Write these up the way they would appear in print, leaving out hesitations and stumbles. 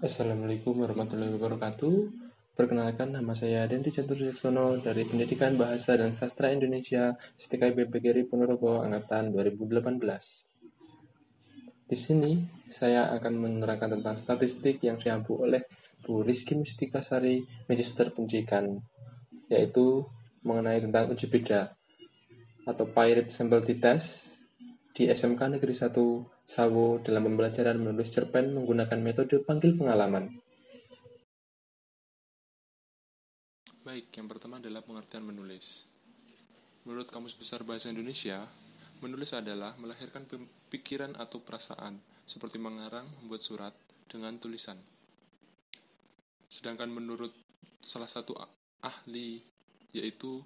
Assalamualaikum warahmatullahi wabarakatuh. Perkenalkan, nama saya Dendi Caturyosono dari Pendidikan Bahasa dan Sastra Indonesia, STKIP PGRI Ponorogo Angkatan 2018. Di sini saya akan menerangkan tentang statistik yang diampu oleh Bu Rizky Mustikasari, Magister Pendidikan, yaitu mengenai tentang uji beda atau Pirate Sample Test di SMK Negeri 1 Sawo dalam pembelajaran menulis cerpen menggunakan metode panggil pengalaman. Baik, yang pertama adalah pengertian menulis. Menurut Kamus Besar Bahasa Indonesia, menulis adalah melahirkan pikiran atau perasaan, seperti mengarang, membuat surat, dengan tulisan. Sedangkan menurut salah satu ahli, yaitu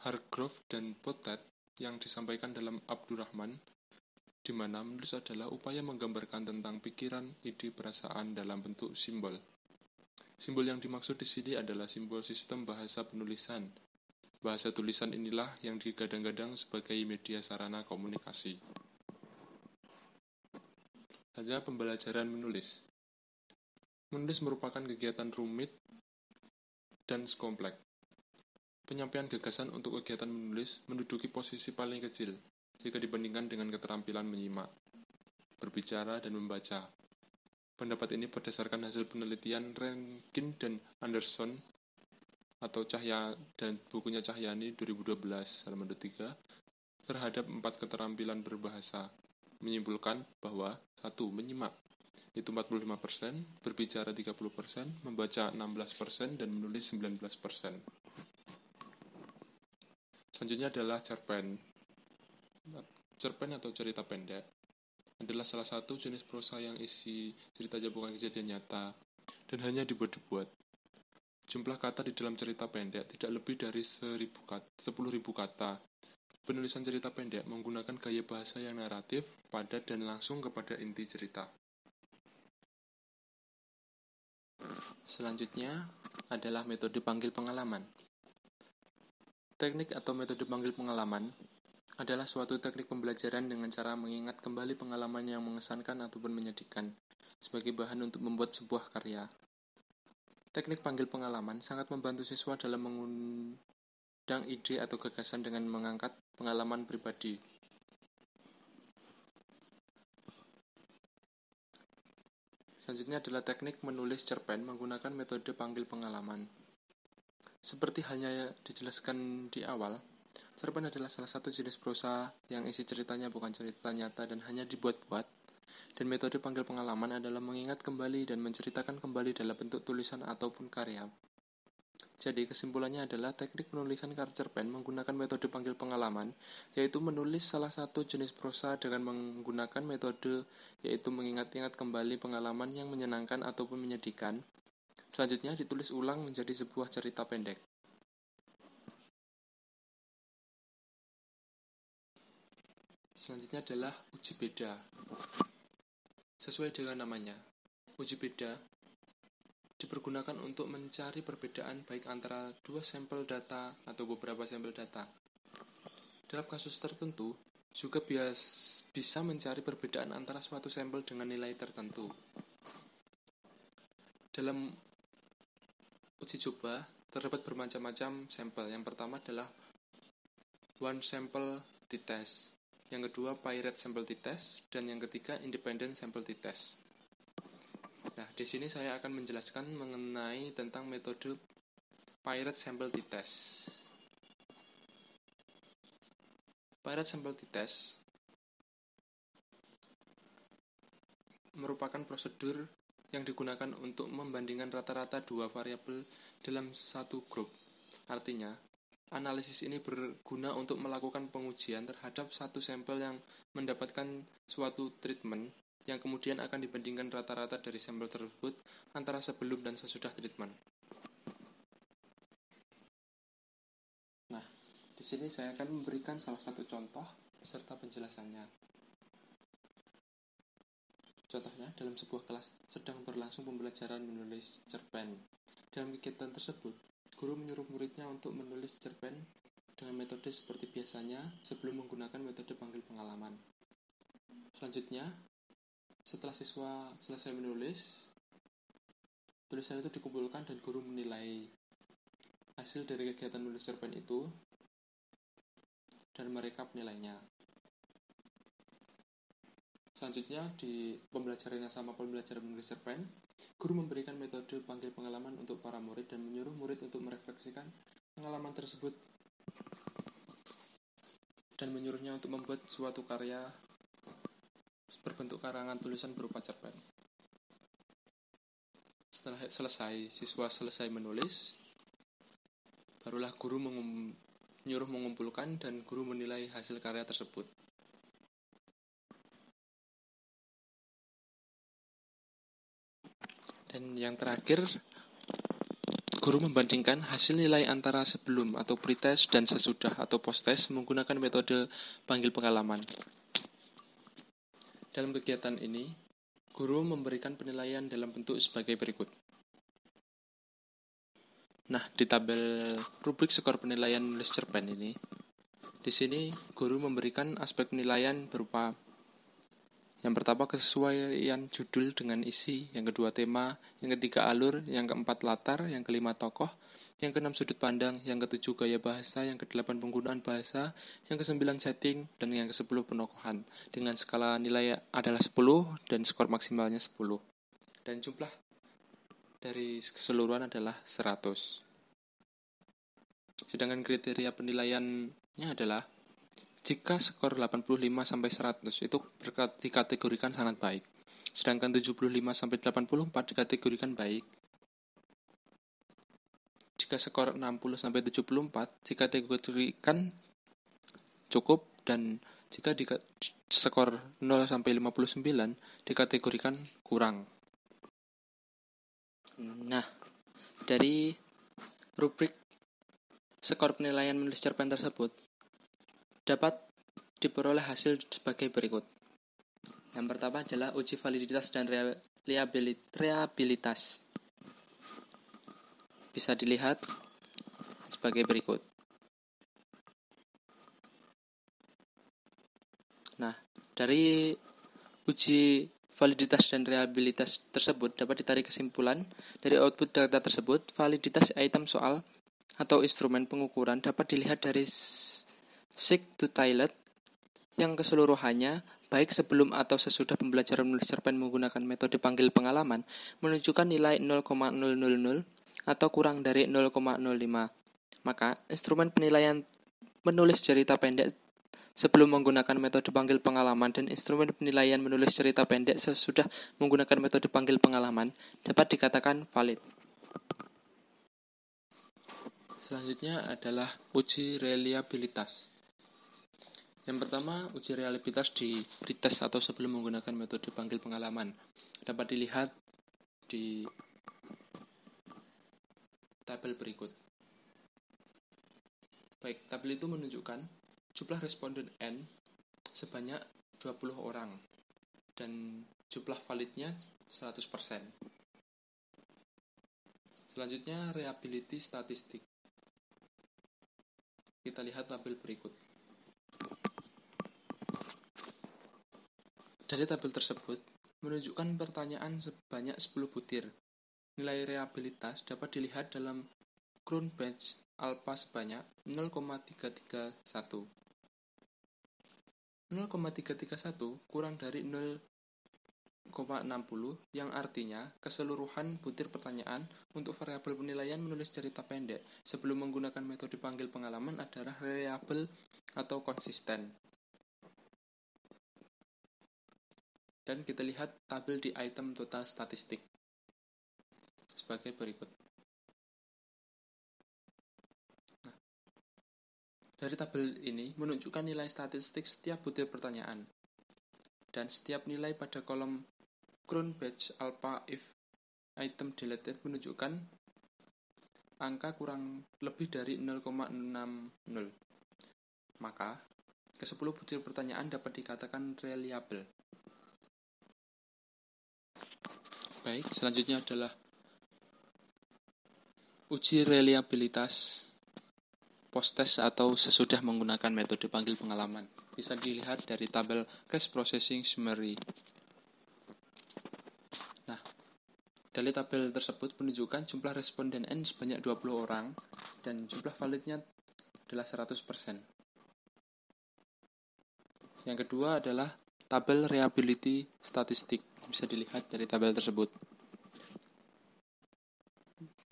Hargrove dan Potet, yang disampaikan dalam Abdurrahman, di mana menulis adalah upaya menggambarkan tentang pikiran, ide, perasaan dalam bentuk simbol. Simbol yang dimaksud di sini adalah simbol sistem bahasa penulisan. Bahasa tulisan inilah yang digadang-gadang sebagai media sarana komunikasi. Hanya pembelajaran menulis. Menulis merupakan kegiatan rumit dan kompleks. Penyampaian gagasan untuk kegiatan menulis menduduki posisi paling kecil jika dibandingkan dengan keterampilan menyimak, berbicara, dan membaca. Pendapat ini berdasarkan hasil penelitian Rankin dan Anderson atau dan bukunya Cahyani 2012 halaman 3 terhadap 4 keterampilan berbahasa, menyimpulkan bahwa 1. Menyimak, itu 45%, berbicara 30%, membaca 16%, dan menulis 19%. Selanjutnya adalah cerpen. Cerpen atau cerita pendek adalah salah satu jenis prosa yang isi ceritanya bukan kejadian nyata dan hanya dibuat-buat. Jumlah kata di dalam cerita pendek tidak lebih dari 10.000 kata. Penulisan cerita pendek menggunakan gaya bahasa yang naratif, padat, dan langsung kepada inti cerita. Selanjutnya adalah metode panggil pengalaman. Teknik atau metode panggil pengalaman adalah suatu teknik pembelajaran dengan cara mengingat kembali pengalaman yang mengesankan ataupun menyedihkan sebagai bahan untuk membuat sebuah karya. Teknik panggil pengalaman sangat membantu siswa dalam mengundang ide atau gagasan dengan mengangkat pengalaman pribadi. Selanjutnya adalah teknik menulis cerpen menggunakan metode panggil pengalaman. Seperti halnya dijelaskan di awal, cerpen adalah salah satu jenis prosa yang isi ceritanya bukan cerita nyata dan hanya dibuat-buat, dan metode panggil pengalaman adalah mengingat kembali dan menceritakan kembali dalam bentuk tulisan ataupun karya. Jadi kesimpulannya adalah teknik penulisan cerpen menggunakan metode panggil pengalaman, yaitu menulis salah satu jenis prosa dengan menggunakan metode yaitu mengingat-ingat kembali pengalaman yang menyenangkan ataupun menyedihkan. Selanjutnya ditulis ulang menjadi sebuah cerita pendek. Selanjutnya adalah uji beda. Sesuai dengan namanya, uji beda dipergunakan untuk mencari perbedaan baik antara dua sampel data atau beberapa sampel data. Dalam kasus tertentu, juga bisa mencari perbedaan antara suatu sampel dengan nilai tertentu. Dalam uji coba, terdapat bermacam-macam sampel. Yang pertama adalah one sample t-test. Yang kedua, Pirate Sample T-Test, dan yang ketiga, Independent Sample T-Test. Nah, di sini saya akan menjelaskan mengenai tentang metode Pirate Sample T-Test. Pirate Sample T-Test merupakan prosedur yang digunakan untuk membandingkan rata-rata dua variabel dalam satu grup. Artinya, analisis ini berguna untuk melakukan pengujian terhadap satu sampel yang mendapatkan suatu treatment yang kemudian akan dibandingkan rata-rata dari sampel tersebut antara sebelum dan sesudah treatment. Nah, di sini saya akan memberikan salah satu contoh beserta penjelasannya. Contohnya, dalam sebuah kelas sedang berlangsung pembelajaran menulis cerpen. Dalam kegiatan tersebut, guru menyuruh muridnya untuk menulis cerpen dengan metode seperti biasanya sebelum menggunakan metode panggil pengalaman. Selanjutnya, Setelah siswa selesai menulis, tulisan itu dikumpulkan dan guru menilai hasil dari kegiatan menulis cerpen itu dan merekap nilainya. Selanjutnya, di pembelajaran yang sama pembelajaran menulis cerpen, guru memberikan metode panggil pengalaman untuk para murid dan menyuruh murid untuk merefleksikan pengalaman tersebut dan menyuruhnya untuk membuat suatu karya berbentuk karangan tulisan berupa cerpen. Setelah selesai, siswa selesai menulis, barulah guru menyuruh mengumpulkan dan guru menilai hasil karya tersebut. Dan yang terakhir, guru membandingkan hasil nilai antara sebelum atau pretest dan sesudah atau posttest menggunakan metode panggil pengalaman. Dalam kegiatan ini, guru memberikan penilaian dalam bentuk sebagai berikut. Nah, di tabel rubrik skor penilaian menulis cerpen ini, di sini guru memberikan aspek penilaian berupa yang pertama kesesuaian judul dengan isi, yang kedua tema, yang ketiga alur, yang keempat latar, yang kelima tokoh, yang keenam sudut pandang, yang ketujuh gaya bahasa, yang kedelapan penggunaan bahasa, yang kesembilan setting, dan yang kesepuluh penokohan. Dengan skala nilai adalah 10 dan skor maksimalnya 10. Dan jumlah dari keseluruhan adalah 100. Sedangkan kriteria penilaiannya adalah jika skor 85-100 itu dikategorikan sangat baik. Sedangkan 75-84 dikategorikan baik. Jika skor 60-74 dikategorikan cukup, dan jika skor 0-59 dikategorikan kurang. Nah, dari rubrik skor penilaian menulis cerpen tersebut dapat diperoleh hasil sebagai berikut. Yang pertama adalah uji validitas dan reliabilitas. Bisa dilihat sebagai berikut. Nah, dari uji validitas dan reliabilitas tersebut dapat ditarik kesimpulan dari output data tersebut. Validitas item soal atau instrumen pengukuran dapat dilihat dari seek to toilet yang keseluruhannya, baik sebelum atau sesudah pembelajaran menulis cerpen menggunakan metode panggil pengalaman, menunjukkan nilai 0,000 atau kurang dari 0,05. Maka, instrumen penilaian menulis cerita pendek sebelum menggunakan metode panggil pengalaman dan instrumen penilaian menulis cerita pendek sesudah menggunakan metode panggil pengalaman dapat dikatakan valid. Selanjutnya adalah uji reliabilitas. Yang pertama, uji reliabilitas di pretest atau sebelum menggunakan metode panggil pengalaman. Dapat dilihat di tabel berikut. Baik, tabel itu menunjukkan jumlah responden N sebanyak 20 orang dan jumlah validnya 100%. Selanjutnya, reliability statistik. Kita lihat tabel berikut. Dari tabel tersebut menunjukkan pertanyaan sebanyak 10 butir. Nilai reliabilitas dapat dilihat dalam Crown Batch alpha sebanyak 0,331. 0,331 kurang dari 0,60 yang artinya keseluruhan butir pertanyaan untuk variabel penilaian menulis cerita pendek sebelum menggunakan metode panggil pengalaman adalah reliable atau konsisten. Dan kita lihat tabel di item total statistik sebagai berikut. Nah, dari tabel ini menunjukkan nilai statistik setiap butir pertanyaan. Dan setiap nilai pada kolom Crown Batch alpha if item deleted menunjukkan angka kurang lebih dari 0,60. Maka, ke-10 butir pertanyaan dapat dikatakan reliable. Baik, selanjutnya adalah uji reliabilitas post-test atau sesudah menggunakan metode panggil pengalaman. Bisa dilihat dari tabel Cache Processing Summary. Dari tabel tersebut menunjukkan jumlah responden N sebanyak 20 orang dan jumlah validnya adalah 100%. Yang kedua adalah tabel reliability statistik. Bisa dilihat dari tabel tersebut.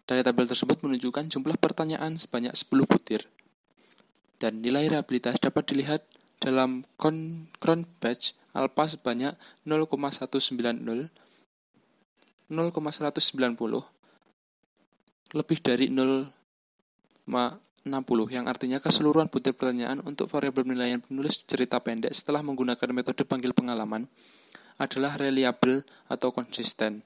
Dari tabel tersebut menunjukkan jumlah pertanyaan sebanyak 10 butir. Dan nilai reliabilitas dapat dilihat dalam Cronbach alpha sebanyak 0,190, 0,190, lebih dari 0,60, yang artinya keseluruhan butir pertanyaan untuk variabel penilaian penulis cerita pendek setelah menggunakan metode panggil pengalaman adalah reliable atau konsisten.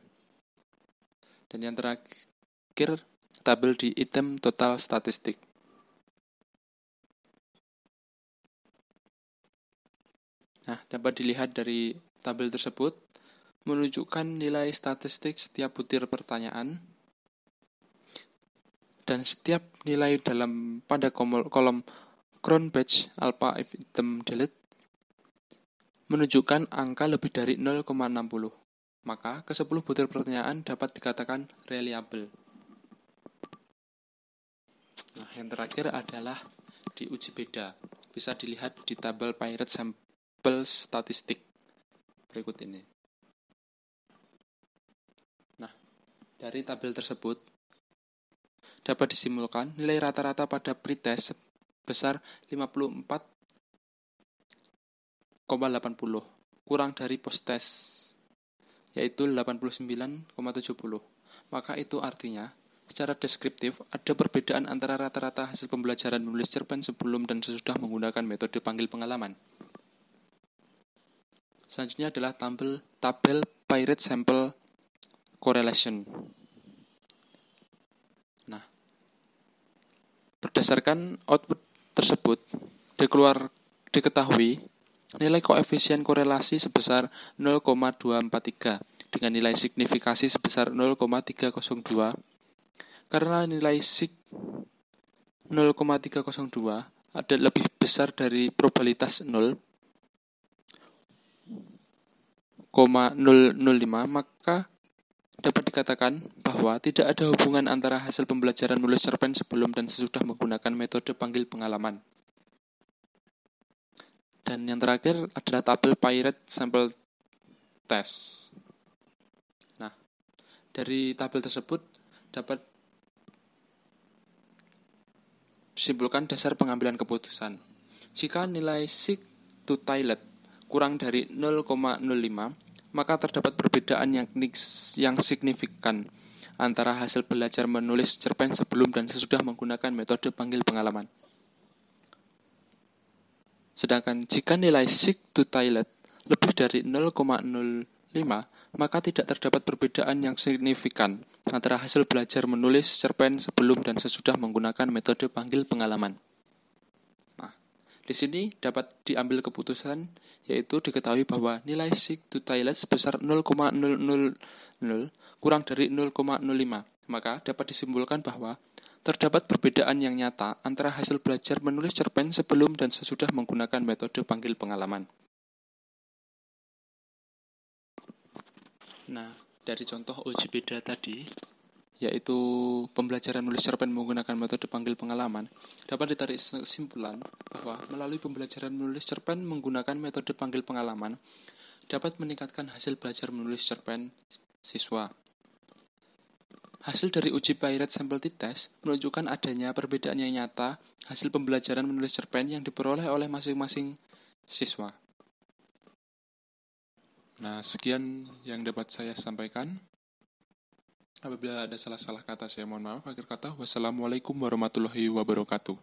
Dan yang terakhir, tabel di item total statistik. Nah, dapat dilihat dari tabel tersebut menunjukkan nilai statistik setiap butir pertanyaan dan setiap nilai pada kolom Cronbach alpha item delete menunjukkan angka lebih dari 0,60. Maka ke-10 butir pertanyaan dapat dikatakan reliable. Nah, yang terakhir adalah diuji beda. Bisa dilihat di tabel Pirate Sample Statistik berikut ini. Nah, dari tabel tersebut dapat disimpulkan nilai rata-rata pada pretest sebesar 54,80, kurang dari post-test yaitu 89,70. Maka itu artinya, secara deskriptif, ada perbedaan antara rata-rata hasil pembelajaran menulis cerpen sebelum dan sesudah menggunakan metode panggil pengalaman. Selanjutnya adalah tabel Pirate Sample Correlation. Nah, berdasarkan output tersebut, diketahui nilai koefisien korelasi sebesar 0,243 dengan nilai signifikasi sebesar 0,302. Karena nilai sig 0,302 ada lebih besar dari probabilitas 0,005, maka dapat dikatakan bahwa tidak ada hubungan antara hasil pembelajaran menulis cerpen sebelum dan sesudah menggunakan metode panggil pengalaman. Dan yang terakhir adalah tabel Pirate Sample Test. Nah, dari tabel tersebut dapat disimpulkan dasar pengambilan keputusan. Jika nilai sig to tilde kurang dari 0,05, maka terdapat perbedaan yang signifikan antara hasil belajar menulis cerpen sebelum dan sesudah menggunakan metode panggil pengalaman. Sedangkan jika nilai sig to tilde lebih dari 0,05, maka tidak terdapat perbedaan yang signifikan antara hasil belajar menulis cerpen sebelum dan sesudah menggunakan metode panggil pengalaman. Nah, di sini dapat diambil keputusan, yaitu diketahui bahwa nilai sig to tilde sebesar 0,000 kurang dari 0,05. Maka dapat disimpulkan bahwa terdapat perbedaan yang nyata antara hasil belajar menulis cerpen sebelum dan sesudah menggunakan metode panggil pengalaman. Nah, dari contoh uji beda tadi, yaitu pembelajaran menulis cerpen menggunakan metode panggil pengalaman, dapat ditarik kesimpulan bahwa melalui pembelajaran menulis cerpen menggunakan metode panggil pengalaman dapat meningkatkan hasil belajar menulis cerpen siswa. Hasil dari uji Pirate Sample Test menunjukkan adanya perbedaan yang nyata hasil pembelajaran menulis cerpen yang diperoleh oleh masing-masing siswa. Nah, sekian yang dapat saya sampaikan. Apabila ada salah-salah kata, saya mohon maaf. Akhir kata, wassalamualaikum warahmatullahi wabarakatuh.